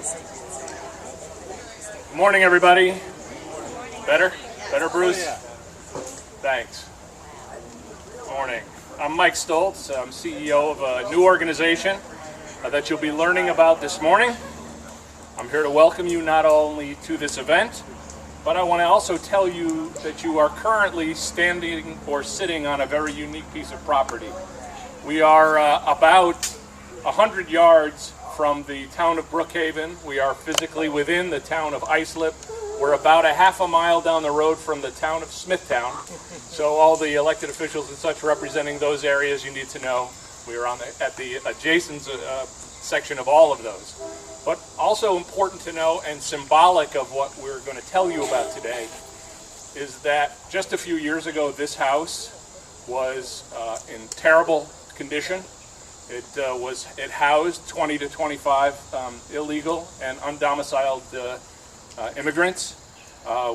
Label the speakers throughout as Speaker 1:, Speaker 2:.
Speaker 1: Good morning, everybody. Better? Better, Bruce? Thanks. Good morning. I'm Mike Stoltz. I'm CEO of a new organization that you'll be learning about this morning. I'm here to welcome you not only to this event, but I want to also tell you that you are currently standing or sitting on a very unique piece of property. We are about 100 yards from the town of Brookhaven. We are physically within the town of Islip. We're about a half a mile down the road from the town of Smithtown. So all the elected officials and such representing those areas you need to know. We are at the adjacent section of all of those. But also important to know and symbolic of what we're going to tell you about today is that just a few years ago this house was in terrible condition. It housed 20 to 25 illegal and undomiciled immigrants.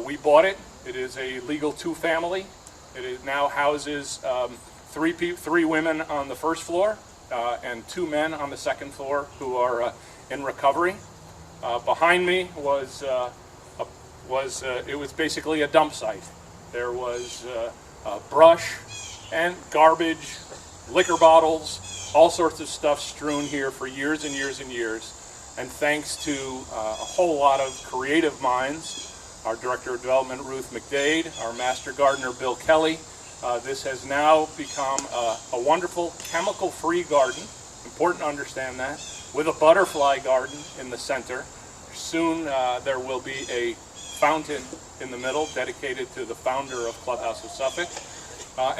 Speaker 1: We bought it. It is a legal two-family. It now houses three women on the first floor and 2 men on the second floor who are in recovery. Behind me it was basically a dump site. There was brush and garbage, liquor bottles, all sorts of stuff strewn here for years and years and years. And thanks to a whole lot of creative minds, our Director of Development, Ruth McDade, our Master Gardener, Bill Kelly, this has now become a wonderful chemical-free garden. Important to understand that, with a butterfly garden in the center. Soon there will be a fountain in the middle dedicated to the founder of Clubhouse of Suffolk.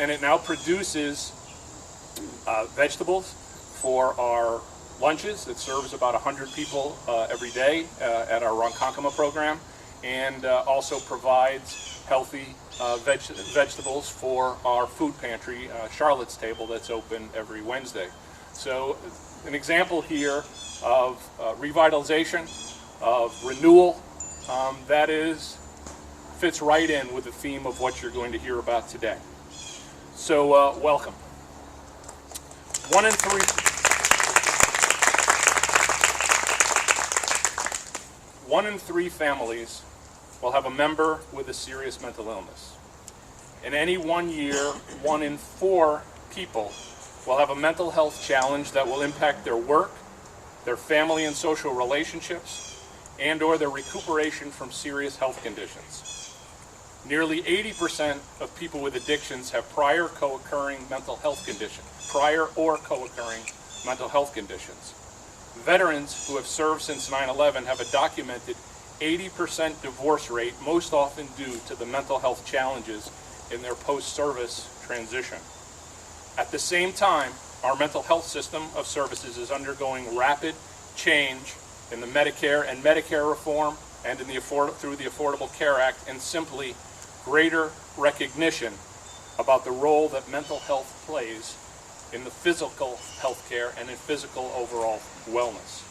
Speaker 1: And it now produces vegetables for our lunches. It serves about 100 people every day at our Ronkonkoma program, and also provides healthy vegetables for our food pantry, Charlotte's Table, that's open every Wednesday. So an example here of revitalization, of renewal, that fits right in with the theme of what you're going to hear about today. So welcome. One in three families will have a member with a serious mental illness. In any 1 year, 1 in 4 people will have a mental health challenge that will impact their work, their family and social relationships, and/or their recuperation from serious health conditions. Nearly 80% of people with addictions have prior or co-occurring mental health conditions. Veterans who have served since 9/11 have a documented 80% divorce rate, most often due to the mental health challenges in their post-service transition. At the same time, our mental health system of services is undergoing rapid change in the Medicare and Medicare reform and in through the Affordable Care Act, and simply greater recognition about the role that mental health plays in the physical health care and in physical overall wellness.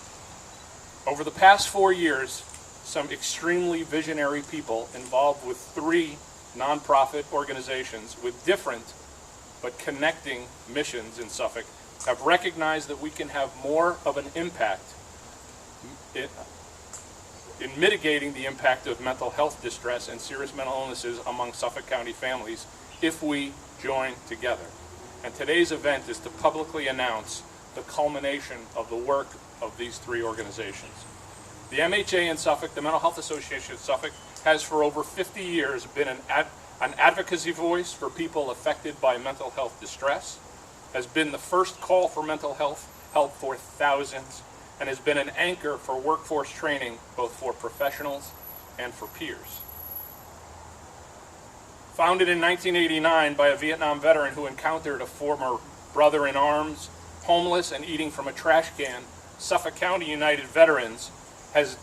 Speaker 1: Over the past 4 years, some extremely visionary people involved with 3 nonprofit organizations with different but connecting missions in Suffolk have recognized that we can have more of an impact in mitigating the impact of mental health distress and serious mental illnesses among Suffolk County families if we join together. And today's event is to publicly announce the culmination of the work of these 3 organizations. The MHA in Suffolk, the Mental Health Association of Suffolk, has for over 50 years been an advocacy voice for people affected by mental health distress, has been the first call for mental health help for thousands, and has been an anchor for workforce training both for professionals and for peers. Founded in 1989 by a Vietnam veteran who encountered a former brother-in-arms, homeless and eating from a trash can, Suffolk County United Veterans has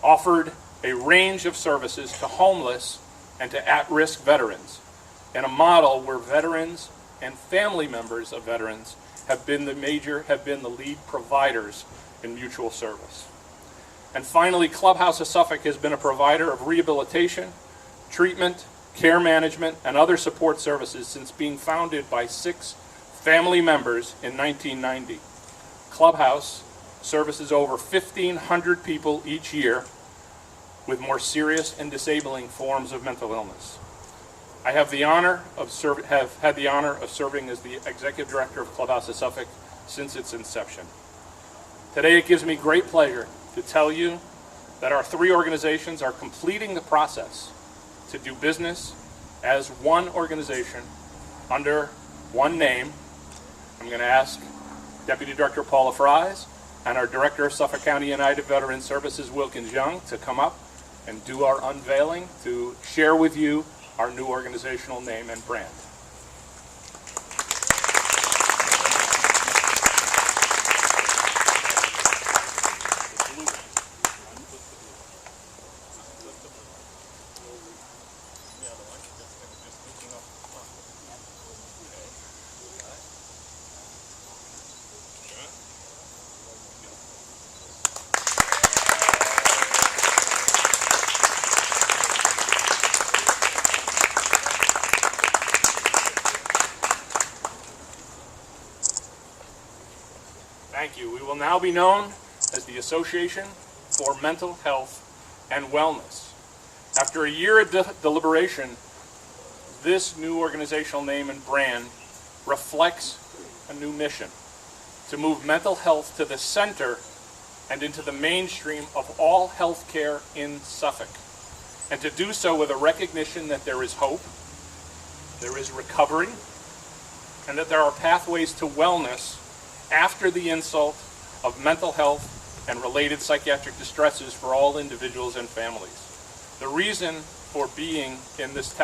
Speaker 1: offered a range of services to homeless and to at-risk veterans, and a model where veterans and family members of veterans have been the lead providers in mutual service. And finally, Clubhouse of Suffolk has been a provider of rehabilitation, treatment, care management, and other support services since being founded by 6 family members in 1990. Clubhouse services over 1,500 people each year with more serious and disabling forms of mental illness. I have had the honor of serving as the Executive Director of Clubhouse of Suffolk since its inception. Today it gives me great pleasure to tell you that our three organizations are completing the process to do business as one organization under one name. I'm going to ask Deputy Director Paula Fries and our Director of Suffolk County United Veterans Services, Wilkins Young, to come up and do our unveiling to share with you our new organizational name and brand. Thank you. We will now be known as the Association for Mental Health and Wellness. After a year of deliberation, this new organizational name and brand reflects a new mission: to move mental health to the center and into the mainstream of all health care in Suffolk, and to do so with a recognition that there is hope, there is recovery, and that there are pathways to wellness after the insult of mental health and related psychiatric distresses for all individuals and families. The reason for being in this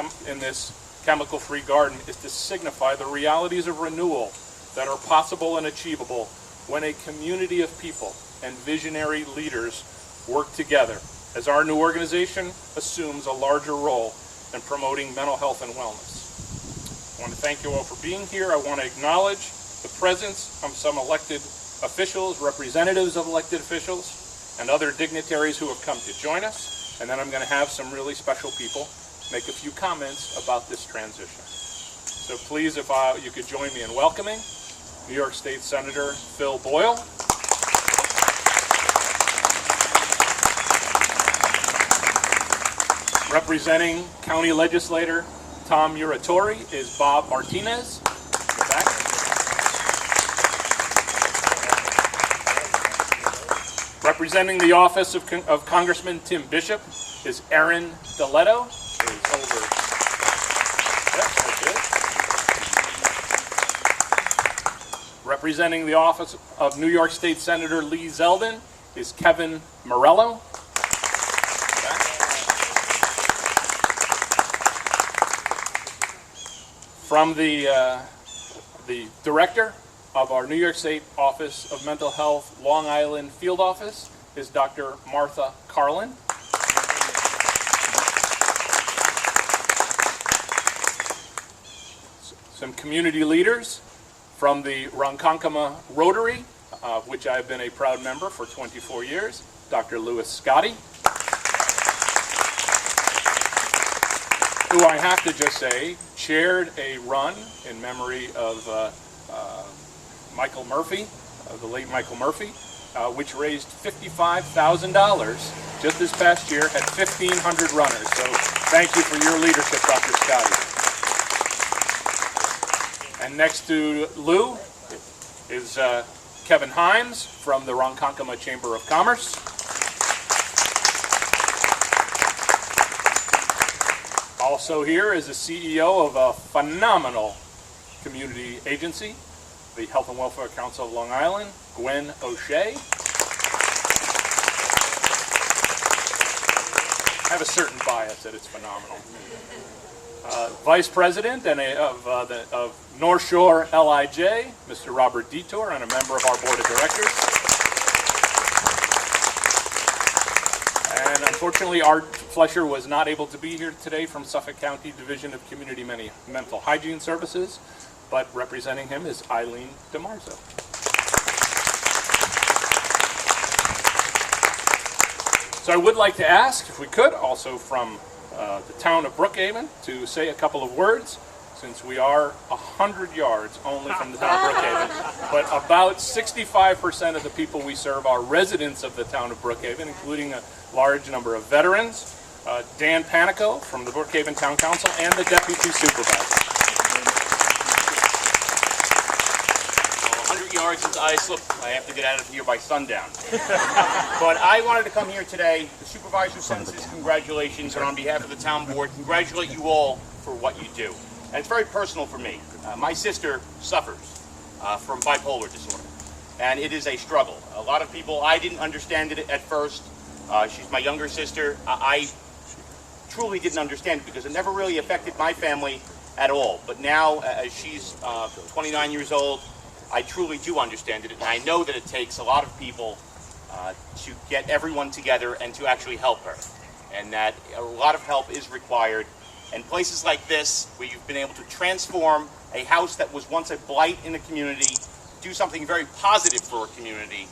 Speaker 1: chemical-free garden is to signify the realities of renewal that are possible and achievable when a community of people and visionary leaders work together, as our new organization assumes a larger role in promoting mental health and wellness. I want to thank you all for being here. I want to acknowledge the presence of some elected officials, representatives of elected officials, and other dignitaries who have come to join us. And then I'm going to have some really special people make a few comments about this transition. So please, if you could join me in welcoming New York State Senator Phil Boyle, representing County Legislator Tom Muratori is Bob Martinez. In the back. Representing the office of Congressman Tim Bishop is Aaron Deletto. Representing the office of New York State Senator Lee Zeldin is Kevin Morello. From the director of our New York State Office of Mental Health Long Island Field Office is Dr. Martha Carlin. Some community leaders from the Ronkonkoma Rotary, of which I've been a proud member for 24 years, Dr. Louis Scotti, who I have to just say chaired a run in memory of Michael Murphy, the late Michael Murphy, which raised $55,000 just this past year at 1,500 runners. So thank you for your leadership, Dr. Scotti. And next to Lou is Kevin Himes from the Ronkonkoma Chamber of Commerce. Also here is the CEO of a phenomenal community agency, the Health and Welfare Council of Long Island, Gwen O'Shea. I have a certain bias that it's phenomenal. Vice President of North Shore LIJ, Mr. Robert Detour, and a member of our Board of Directors. And unfortunately, Art Flesher was not able to be here today from Suffolk County Division of Community Mental Hygiene Services, but representing him is Eileen DeMarzo. So I would like to ask, if we could, also from the town of Brookhaven to say a couple of words. since we are 100 yards only from the town of Brookhaven, but about 65% of the people we serve are residents of the town of Brookhaven, including a large number of veterans, Dan Panico from the Brookhaven Town Council, and the Deputy Supervisor.
Speaker 2: 100 yards into Islip, I have to get out of here by sundown. But I wanted to come here today. The supervisor sends his congratulations, and on behalf of the town board, congratulate you all for what you do. And it's very personal for me. My sister suffers from bipolar disorder, and it is a struggle. A lot of people, I didn't understand it at first. She's my younger sister. I truly didn't understand it because it never really affected my family at all. But now, as she's 29 years old, I truly do understand it, and I know that it takes a lot of people to get everyone together and to actually help her, and that a lot of help is required. And places like this, where you've been able to transform a house that was once a blight in the community, do something very positive for a community,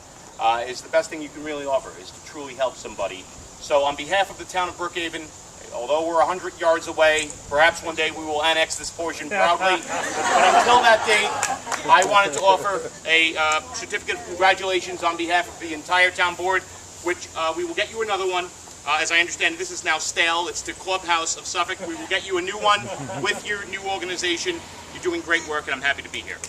Speaker 2: is the best thing you can really offer, is to truly help somebody. So on behalf of the town of Brookhaven, although we're 100 yards away, perhaps one day we will annex this portion proudly, but until that date, I wanted to offer a certificate of congratulations on behalf of the entire town board, which we will get you another one. As I understand, this is now stale. It's the Clubhouse of Suffolk. We will get you a new one with your new organization. You're doing great work, and I'm happy to be here.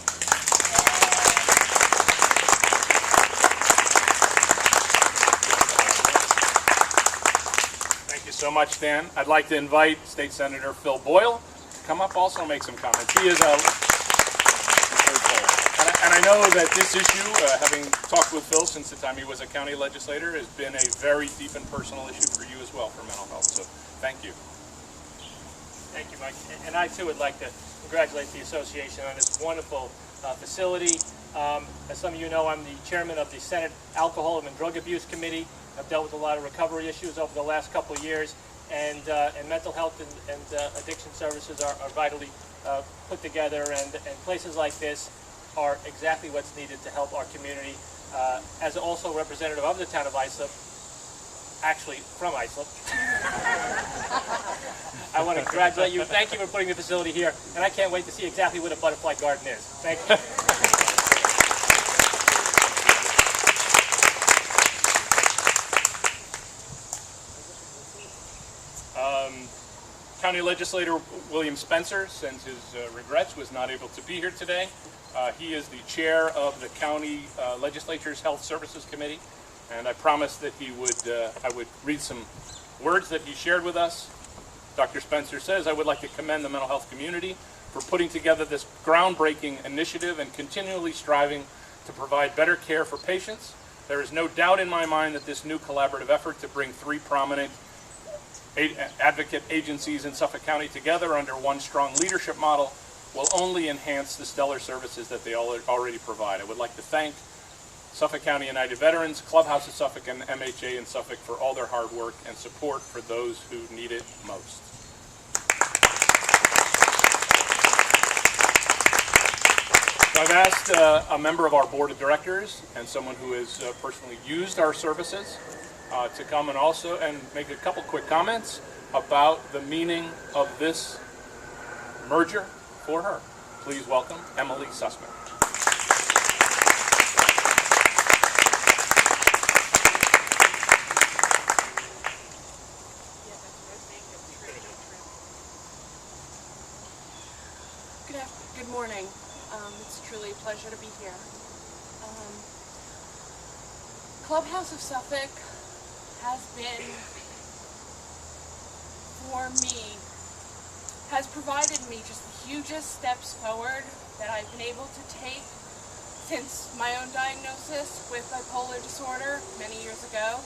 Speaker 1: Thank you so much, Dan. I'd like to invite State Senator Phil Boyle to come up also and make some comments. He is and I know that this issue, having talked with Phil since the time he was a county legislator, has been a very deep and personal issue for you as well for mental health. So thank you.
Speaker 3: Thank you, Mike. And I too would like to congratulate the association on this wonderful facility. As some of you know, I'm the chairman of the Senate Alcohol and Drug Abuse Committee. I've dealt with a lot of recovery issues over the last couple of years, and mental health and addiction services are vitally put together, and places like this are exactly what's needed to help our community. As also representative of the town of Islip, actually from Islip, I want to congratulate you. Thank you for putting the facility here, and I can't wait to see exactly what a butterfly garden is. Thank you.
Speaker 1: County Legislator William Spencer sends his regrets, was not able to be here today. He is the chair of the County Legislature's Health Services Committee, and I promised that I would read some words that he shared with us. Dr. Spencer says, "I would like to commend the mental health community for putting together this groundbreaking initiative and continually striving to provide better care for patients. There is no doubt in my mind that this new collaborative effort to bring three prominent advocate agencies in Suffolk County together under one strong leadership model will only enhance the stellar services that they already provide. I would like to thank Suffolk County United Veterans, Clubhouse of Suffolk, and MHA in Suffolk for all their hard work and support for those who need it most." So I've asked a member of our board of directors and someone who has personally used our services to come and make a couple quick comments about the meaning of this merger for her. Please welcome Emily Sussman.
Speaker 4: Good morning. It's truly a pleasure to be here. Clubhouse of Suffolk has been, for me, has provided me just the hugest steps forward that I've been able to take since my own diagnosis with bipolar disorder many years ago.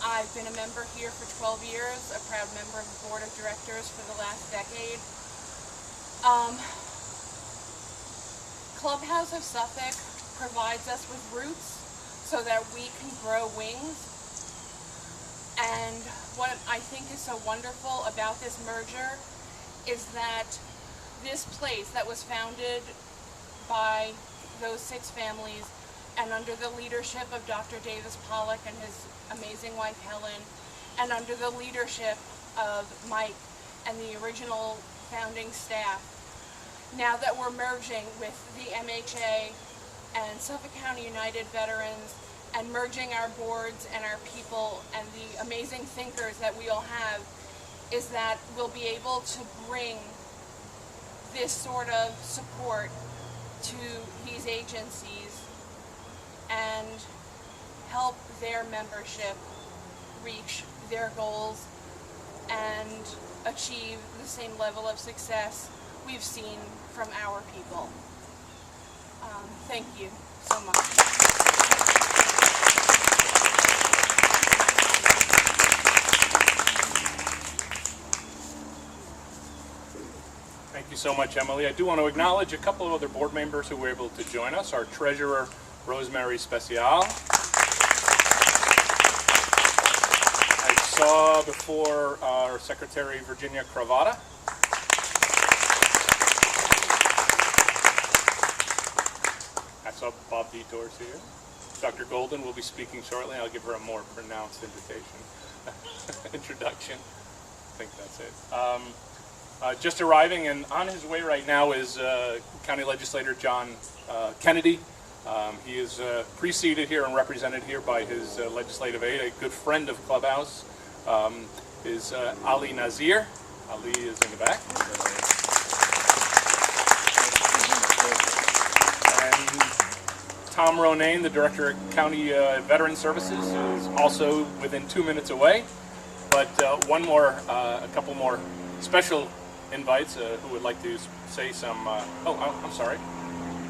Speaker 4: I've been a member here for 12 years, a proud member of the board of directors for the last decade. Clubhouse of Suffolk provides us with roots so that we can grow wings. And what I think is so wonderful about this merger is that this place that was founded by those 6 families and under the leadership of Dr. Davis Pollock and his amazing wife Helen, and under the leadership of Mike and the original founding staff, now that we're merging with the MHA and Suffolk County United Veterans and merging our boards and our people and the amazing thinkers that we all have, is that we'll be able to bring this sort of support to these agencies and help their membership reach their goals and achieve the same level of success we've seen from our people. Thank you so much.
Speaker 1: Thank you so much, Emily. I do want to acknowledge a couple of other board members who were able to join us. Our treasurer, Rosemary Special. I saw before our secretary, Virginia Cravata. I saw Bob Detours here. Dr. Golden will be speaking shortly. I'll give her a more pronounced introduction. I think that's it. Just arriving and on his way right now is County Legislator John Kennedy. He is preceded here and represented here by his legislative aide, a good friend of Clubhouse, is Ali Nazir. Ali is in the back. And Tom Ronayne, the Director of County Veteran Services, is also within 2 minutes away. But a couple more special invites who would like to say some, I'm sorry.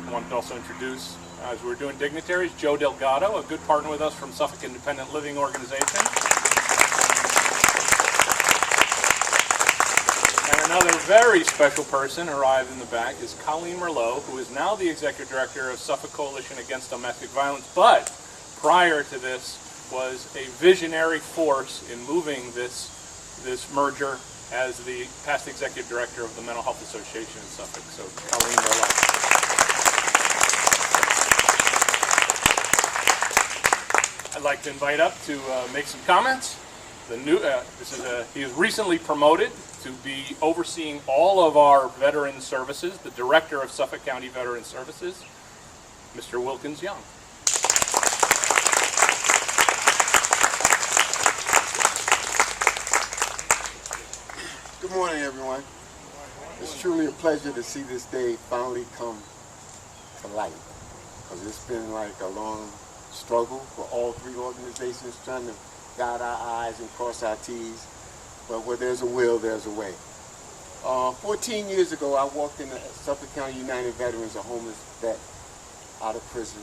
Speaker 1: I wanted to also introduce, as we're doing dignitaries, Joe Delgado, a good partner with us from Suffolk Independent Living Organization. And another very special person arrived in the back is Colleen Merlot, who is now the Executive Director of Suffolk Coalition Against Domestic Violence, but prior to this was a visionary force in moving this merger as the past Executive Director of the Mental Health Association in Suffolk. So Colleen Merlot. I'd like to invite up to make some comments. He was recently promoted to be overseeing all of our veteran services, the Director of Suffolk County Veteran Services, Mr. Wilkins Young.
Speaker 5: Good morning, everyone. It's truly a pleasure to see this day finally come to light, because it's been like a long struggle for all three organizations trying to dot our I's and cross our T's, but where there's a will, there's a way. 14 years ago, I walked into Suffolk County United Veterans, a homeless vet out of prison,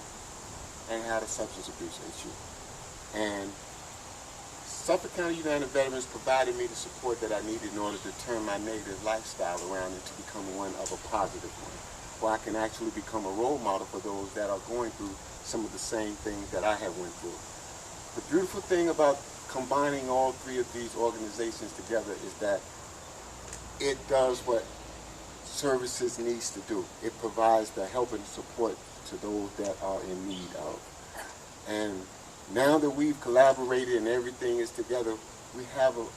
Speaker 5: and had a substance abuse issue. And Suffolk County United Veterans provided me the support that I needed in order to turn my negative lifestyle around and to become one of a positive one, where I can actually become a role model for those that are going through some of the same things that I have went through. The beautiful thing about combining all three of these organizations together is that it does what services needs to do. It provides the help and support to those that are in need of. And now that we've collaborated and everything is together, we have an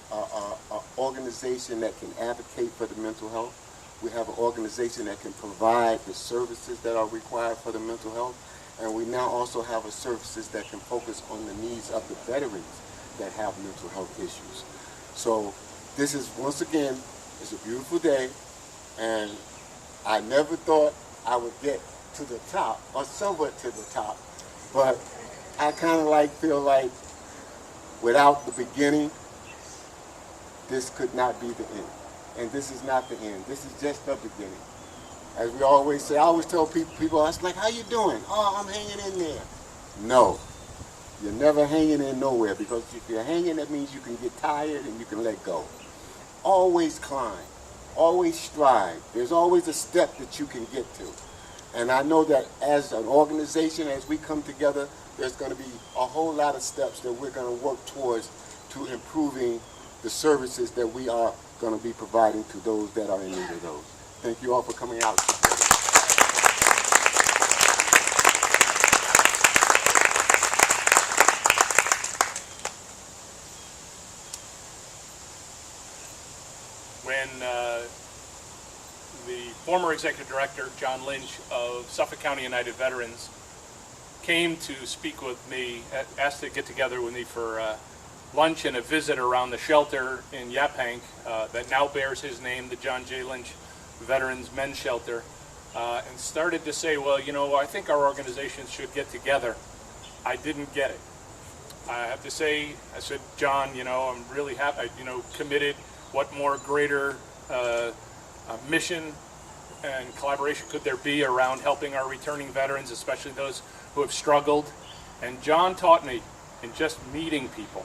Speaker 5: organization that can advocate for the mental health. We have an organization that can provide the services that are required for the mental health. And we now also have a services that can focus on the needs of the veterans that have mental health issues. So this is, once again, it's a beautiful day, and I never thought I would get to the top, or somewhat to the top, but I kind of feel like without the beginning, this could not be the end. And this is not the end. This is just the beginning. As we always say, I always tell people, I was like, how you doing? Oh, I'm hanging in there. No, you're never hanging in nowhere, because if you're hanging, that means you can get tired and you can let go. Always climb. Always strive. There's always a step that you can get to. And I know that as an organization, as we come together, there's going to be a whole lot of steps that we're going to work towards to improving the services that we are going to be providing to those that are in need of those. Thank you all for coming out.
Speaker 1: When the former executive director, John Lynch of Suffolk County United Veterans, came to speak with me, asked to get together with me for lunch and a visit around the shelter in Yaphank that now bears his name, the John J. Lynch Veterans Men's Shelter, and started to say, well, you know, I think our organizations should get together. I didn't get it. I have to say, I said, John, you know, I'm really happy, you know, committed. What more greater mission and collaboration could there be around helping our returning veterans, especially those who have struggled? And John taught me in just meeting people,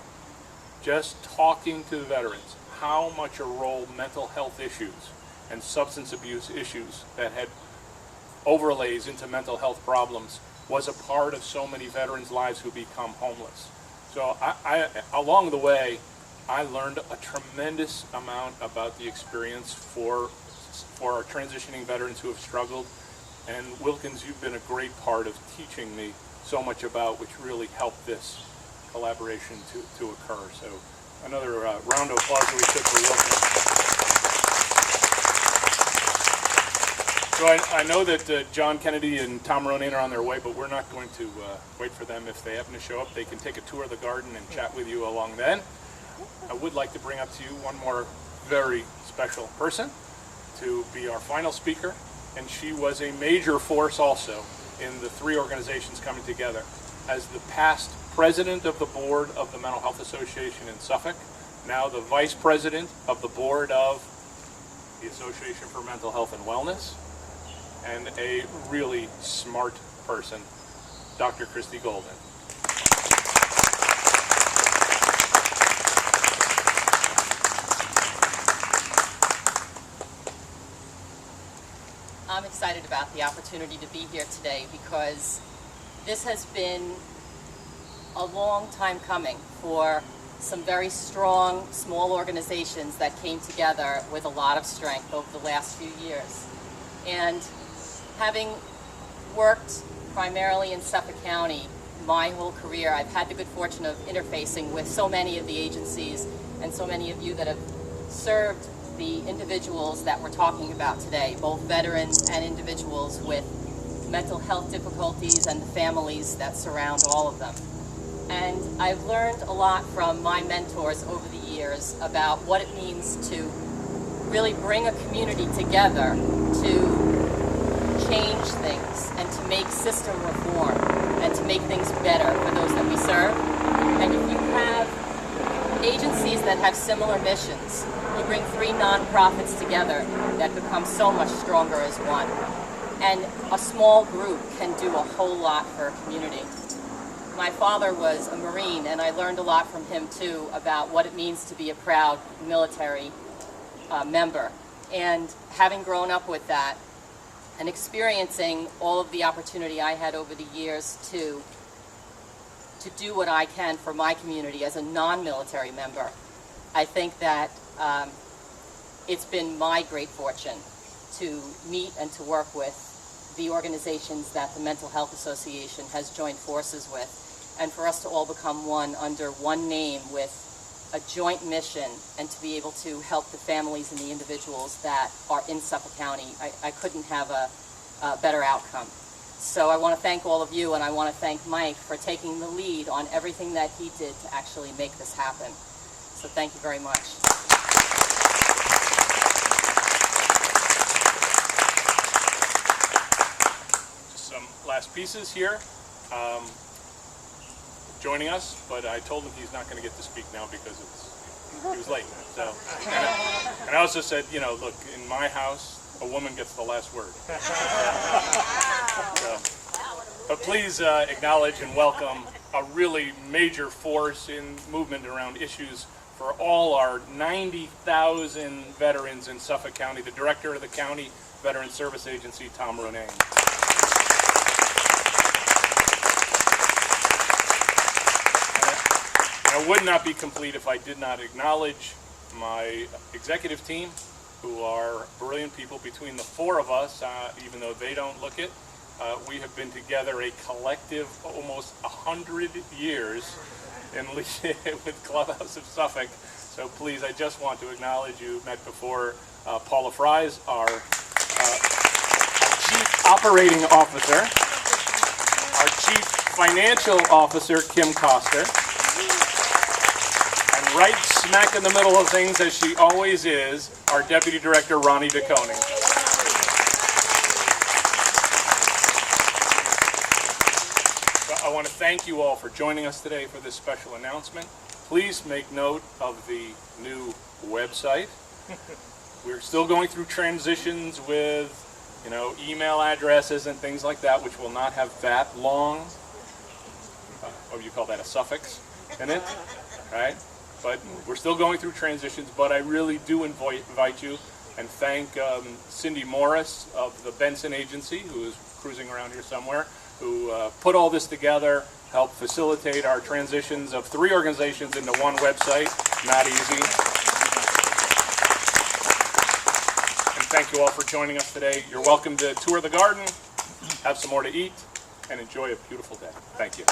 Speaker 1: just talking to the veterans, how much a role mental health issues and substance abuse issues that had overlays into mental health problems was a part of so many veterans' lives who become homeless. So I along the way, I learned a tremendous amount about the experience for our transitioning veterans who have struggled. And Wilkins, you've been a great part of teaching me so much about, which really helped this collaboration to occur. So another round of applause that we took for Wilkins. So I know that John Kennedy and Tom Ronan are on their way, but we're not going to wait for them. If they happen to show up, they can take a tour of the garden and chat with you along then. I would like to bring up to you one more very special person to be our final speaker, and she was a major force also in the three organizations coming together. As the past president of the board of the Mental Health Association in Suffolk, now the vice president of the board of the Association for Mental Health and Wellness, and a really smart person, Dr. Christy Golden.
Speaker 6: I'm excited about the opportunity to be here today because this has been a long time coming for some very strong, small organizations that came together with a lot of strength over the last few years. And having worked primarily in Suffolk County my whole career, I've had the good fortune of interfacing with so many of the agencies and so many of you that have served the individuals that we're talking about today, both veterans and individuals with mental health difficulties and the families that surround all of them. And I've learned a lot from my mentors over the years about what it means to really bring a community together to change things and to make system reform and to make things better for those that we serve. And if you have agencies that have similar missions, you bring three nonprofits together that become so much stronger as one. And a small group can do a whole lot for a community. My father was a Marine, and I learned a lot from him too about what it means to be a proud military member. And having grown up with that and experiencing all of the opportunity I had over the years to do what I can for my community as a non-military member, I think that it's been my great fortune to meet and to work with the organizations that the Mental Health Association has joined forces with, and for us to all become one under one name with a joint mission, and to be able to help the families and the individuals that are in Suffolk County. I couldn't have a better outcome. So I want to thank all of you, and I want to thank Mike for taking the lead on everything that he did to actually make this happen. So thank you very much.
Speaker 1: Just some last pieces here. Joining us, but I told him he's not going to get to speak now because he was late. So, and I also said, you know, look, in my house, a woman gets the last word. So, but please acknowledge and welcome a really major force in movement around issues for all our 90,000 veterans in Suffolk County, the director of the County Veteran Service Agency, Tom Ronan. I would not be complete if I did not acknowledge my executive team, who are brilliant people. Between the four of us, even though they don't look it, we have been together a collective almost 100 years with Clubhouse of Suffolk. So please, I just want to acknowledge you met before Paula Fries, our Operating Officer, our Chief Financial Officer, Kim Coster, and right smack in the middle of things, as she always is, our Deputy Director, Ronnie DeConing. I want to thank you all for joining us today for this special announcement. Please make note of the new website. We're still going through transitions with, email addresses and things like that, which will not have that long, what do you call that, a suffix in it, right? But we're still going through transitions, but I really do invite you and thank Cindy Morris of the Benson Agency, who is cruising around here somewhere, who put all this together, helped facilitate our transitions of 3 organizations into one website. Not easy. And thank you all for joining us today. You're welcome to tour the garden, have some more to eat, and enjoy a beautiful day. Thank you.